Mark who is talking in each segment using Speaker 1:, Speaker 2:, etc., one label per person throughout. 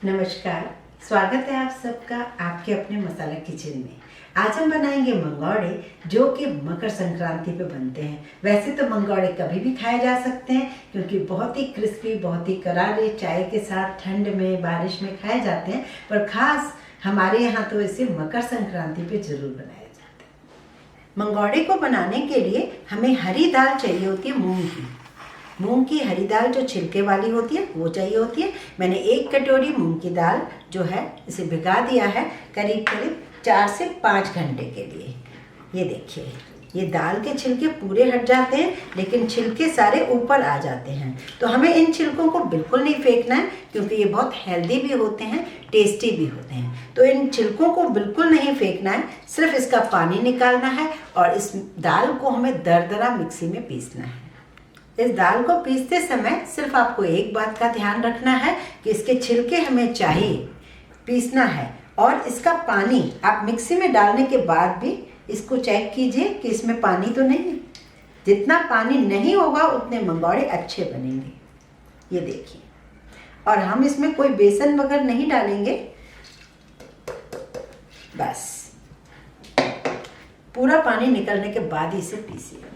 Speaker 1: नमस्कार, स्वागत है आप सबका आपके अपने मसाला किचन में। आज हम बनाएंगे मंगोड़े जो कि मकर संक्रांति पे बनते हैं। वैसे तो मंगोड़े कभी भी खाए जा सकते हैं क्योंकि बहुत ही क्रिस्पी, बहुत ही करारे चाय के साथ ठंड में, बारिश में खाए जाते हैं, पर खास हमारे यहाँ तो इसे मकर संक्रांति पे जरूर बनाया जाता है। मंगोड़े को बनाने के लिए हमें हरी दाल चाहिए होती है, मूंग की हरी दाल जो छिलके वाली होती है वो चाहिए होती है। मैंने 1 कटोरी मूंग की दाल जो है इसे भिगा दिया है करीब 4 से 5 घंटे के लिए। ये देखिए, ये दाल के छिलके पूरे हट जाते हैं लेकिन छिलके सारे ऊपर आ जाते हैं, तो हमें इन छिलकों को बिल्कुल नहीं फेंकना है क्योंकि ये बहुत हेल्दी भी होते हैं, टेस्टी भी होते हैं। तो इन छिलकों को बिल्कुल नहीं फेंकना है, सिर्फ इसका पानी निकालना है और इस दाल को हमें दरदरा मिक्सी में पीसना है। इस दाल को पीसते समय सिर्फ आपको एक बात का ध्यान रखना है कि इसके छिलके हमें चाहिए, पीसना है। और इसका पानी आप मिक्सी में डालने के बाद भी इसको चेक कीजिए कि इसमें पानी तो नहीं है। जितना पानी नहीं होगा उतने मंगोड़े अच्छे बनेंगे। ये देखिए, और हम इसमें कोई बेसन वगैरह नहीं डालेंगे, बस पूरा पानी निकलने के बाद ही इसे पीसिए।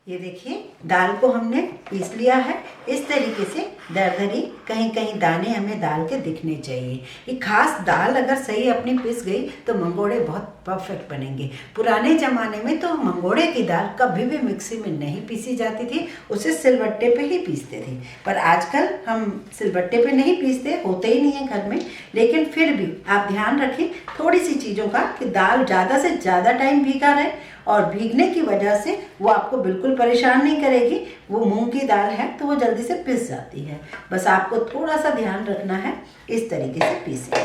Speaker 1: ये देखिए, दाल को हमने पीस लिया है इस तरीके से दरदरी, कहीं कहीं दाने हमें दाल के दिखने चाहिए। ये खास दाल अगर सही अपनी पिस गई तो मंगोड़े बहुत परफेक्ट बनेंगे। पुराने ज़माने में तो मंगोड़े की दाल कभी भी मिक्सी में नहीं पीसी जाती थी, उसे सिलबट्टे पे ही पीसते थे। पर आजकल हम सिलबट्टे पे नहीं पीसते, होते ही नहीं है घर में। लेकिन फिर भी आप ध्यान रखें थोड़ी सी चीज़ों का कि दाल ज़्यादा से ज़्यादा टाइम भीगा रहे, और भीगने की वजह से वो आपको बिल्कुल परेशान नहीं करेगी। वो मूंग की दाल है तो वो जल्दी से पिस जाती है। बस आपको थोड़ा सा ध्यान रखना है, इस तरीके से पीसे।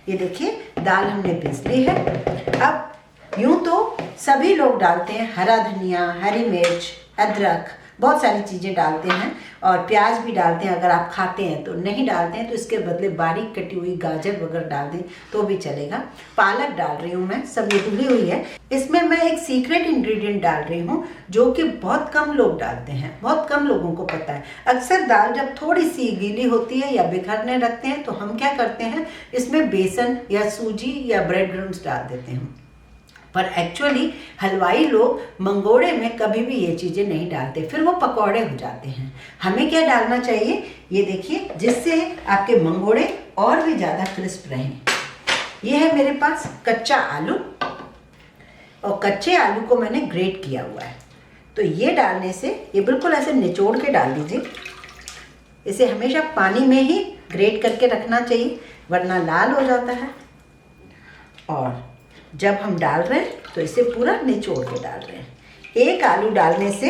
Speaker 1: ये देखिए, दाल हमने पीस ली है। अब यूं तो सभी लोग डालते हैं हरा धनिया, हरी मिर्च, अदरक, बहुत सारी चीज़ें डालते हैं और प्याज भी डालते हैं। अगर आप खाते हैं तो, नहीं डालते हैं तो इसके बदले बारीक कटी हुई गाजर वगैरह डाल दें तो भी चलेगा। पालक डाल रही हूँ मैं, सब ये धुली हुई है। इसमें मैं एक सीक्रेट इंग्रेडिएंट डाल रही हूँ जो कि बहुत कम लोग डालते हैं, बहुत कम लोगों को पता है। अक्सर दाल जब थोड़ी सी गीली होती है या बिखरने रखते हैं तो हम क्या करते हैं, इसमें बेसन या सूजी या ब्रेड क्रम्स डाल देते हैं। पर एक्चुअली हलवाई लोग मंगोड़े में कभी भी ये चीज़ें नहीं डालते, फिर वो पकौड़े हो जाते हैं। हमें क्या डालना चाहिए, ये देखिए, जिससे आपके मंगोड़े और भी ज़्यादा क्रिस्प रहें। ये है मेरे पास कच्चा आलू, और कच्चे आलू को मैंने ग्रेट किया हुआ है। तो ये डालने से, ये बिल्कुल ऐसे निचोड़ के डाल दीजिए। इसे हमेशा पानी में ही ग्रेट करके रखना चाहिए वरना लाल हो जाता है। और जब हम डाल रहे हैं तो इसे पूरा निचोड़ के डाल रहे हैं। एक आलू डालने से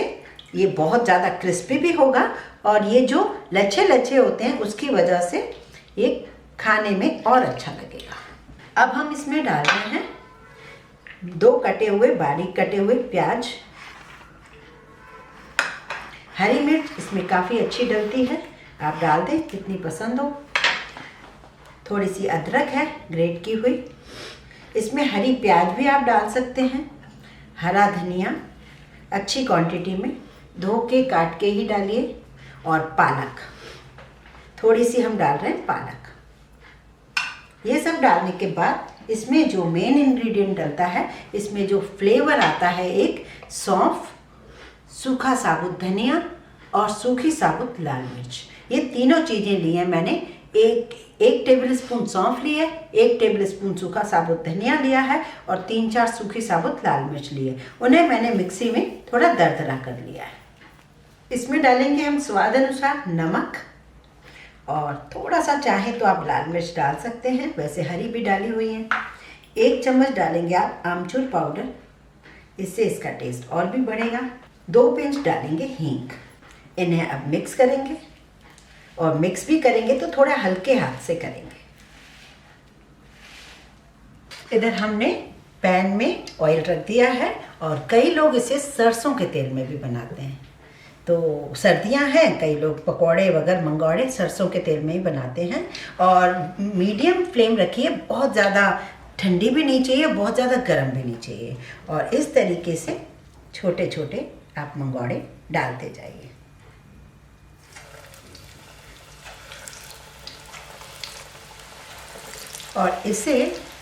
Speaker 1: ये बहुत ज़्यादा क्रिस्पी भी होगा और ये जो लच्छे लच्छे होते हैं उसकी वजह से ये खाने में और अच्छा लगेगा। अब हम इसमें डाल रहे हैं 2 कटे हुए, बारीक कटे हुए प्याज, हरी मिर्च इसमें काफ़ी अच्छी डलती है, आप डाल दें कितनी पसंद हो। थोड़ी सी अदरक है ग्रेट की हुई, इसमें हरी प्याज भी आप डाल सकते हैं। हरा धनिया अच्छी क्वांटिटी में धो के काट के ही डालिए, और पालक थोड़ी सी हम डाल रहे हैं, पालक। ये सब डालने के बाद इसमें जो मेन इंग्रेडिएंट डलता है, इसमें जो फ्लेवर आता है, एक सौंफ, सूखा साबुत धनिया और सूखी साबुत लाल मिर्च। ये तीनों चीज़ें ली हैं मैंने। एक टेबल स्पून सौंफ ली है, 1 टेबल स्पून सूखा साबुत धनिया लिया है और 3-4 सूखी साबुत लाल मिर्च लिए। उन्हें मैंने मिक्सी में थोड़ा दरदरा कर लिया है। इसमें डालेंगे हम स्वाद अनुसार नमक, और थोड़ा सा चाहे तो आप लाल मिर्च डाल सकते हैं, वैसे हरी भी डाली हुई है। 1 चम्मच डालेंगे आप आमचूर पाउडर, इससे इसका टेस्ट और भी बढ़ेगा। 2 पिंच डालेंगे हींग। इन्हें अब मिक्स करेंगे, और मिक्स भी करेंगे तो थोड़ा हल्के हाथ से करेंगे। इधर हमने पैन में ऑयल रख दिया है, और कई लोग इसे सरसों के तेल में भी बनाते हैं। तो सर्दियां हैं, कई लोग पकौड़े वगैरह मंगोड़े सरसों के तेल में ही बनाते हैं। और मीडियम फ्लेम रखिए, बहुत ज़्यादा ठंडी भी नहीं चाहिए, बहुत ज़्यादा गर्म भी नहीं चाहिए। और इस तरीके से छोटे छोटे आप मंगोड़े डालते जाइए। और इसे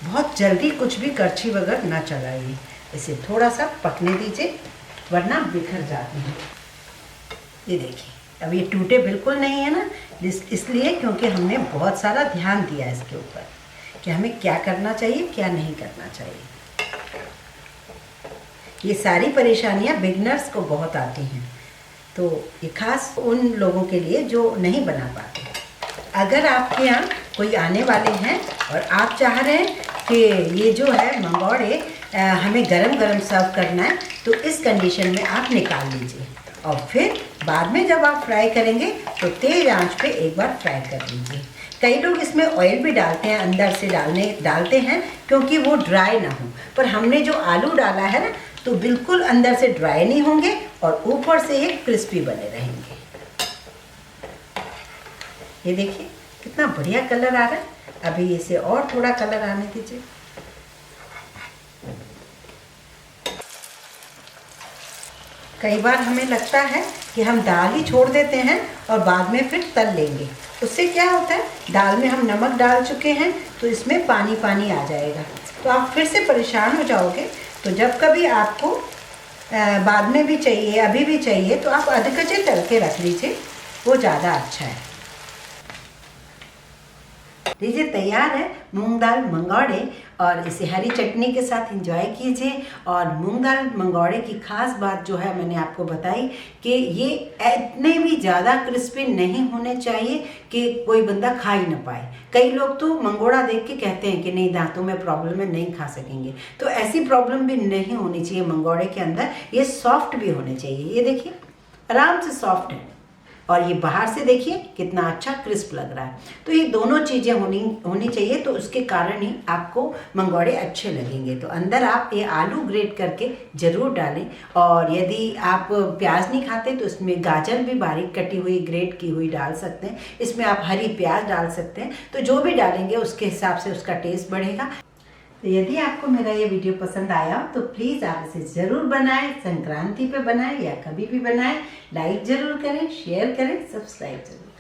Speaker 1: बहुत जल्दी कुछ भी करछी वगैरह ना चलाइए, इसे थोड़ा सा पकने दीजिए वरना बिखर जाते हैं। ये देखिए अब ये टूटे बिल्कुल नहीं है ना, इसलिए क्योंकि हमने बहुत सारा ध्यान दिया इसके ऊपर कि हमें क्या करना चाहिए क्या नहीं करना चाहिए। ये सारी परेशानियां बिगनर्स को बहुत आती हैं, तो ये खास उन लोगों के लिए जो नहीं बना पाते। अगर आपके यहाँ कोई आने वाले हैं और आप चाह रहे हैं कि ये जो है मंगोड़े हमें गरम गरम सर्व करना है, तो इस कंडीशन में आप निकाल लीजिए और फिर बाद में जब आप फ्राई करेंगे तो तेज़ आंच पे एक बार फ्राई कर लीजिए। कई लोग इसमें ऑयल भी डालते हैं, अंदर से डालते हैं क्योंकि वो ड्राई ना हो, पर हमने जो आलू डाला है ना तो बिल्कुल अंदर से ड्राई नहीं होंगे और ऊपर से ये क्रिस्पी बने रहेंगे। ये देखिए कितना बढ़िया कलर आ रहा है। अभी इसे और थोड़ा कलर आने दीजिए। कई बार हमें लगता है कि हम दाल ही छोड़ देते हैं और बाद में फिर तल लेंगे, उससे क्या होता है दाल में हम नमक डाल चुके हैं तो इसमें पानी पानी आ जाएगा, तो आप फिर से परेशान हो जाओगे। तो जब कभी आपको बाद में भी चाहिए अभी भी चाहिए तो आप अधकच्चे तल के रख लीजिए, वो ज़्यादा अच्छा है। लीजिए तैयार है मूंग दाल मंगोड़े, और इसे हरी चटनी के साथ एंजॉय कीजिए। और मूंग दाल मंगोड़े की खास बात जो है मैंने आपको बताई कि ये इतने भी ज़्यादा क्रिस्पी नहीं होने चाहिए कि कोई बंदा खा ही ना पाए। कई लोग तो मंगोड़ा देख के कहते हैं कि नहीं दांतों में प्रॉब्लम है नहीं खा सकेंगे, तो ऐसी प्रॉब्लम भी नहीं होनी चाहिए मंगोड़े के अंदर। ये सॉफ्ट भी होने चाहिए, ये देखिए आराम से सॉफ्ट है और ये बाहर से देखिए कितना अच्छा क्रिस्प लग रहा है। तो ये दोनों चीज़ें होनी चाहिए, तो उसके कारण ही आपको मंगोड़े अच्छे लगेंगे। तो अंदर आप ये आलू ग्रेट करके ज़रूर डालें, और यदि आप प्याज नहीं खाते तो इसमें गाजर भी बारीक कटी हुई ग्रेट की हुई डाल सकते हैं, इसमें आप हरी प्याज डाल सकते हैं। तो जो भी डालेंगे उसके हिसाब से उसका टेस्ट बढ़ेगा। तो यदि आपको मेरा ये वीडियो पसंद आया तो प्लीज़ आप इसे ज़रूर बनाएं, संक्रांति पे बनाएं या कभी भी बनाएं। लाइक ज़रूर करें, शेयर करें, सब्सक्राइब जरूर।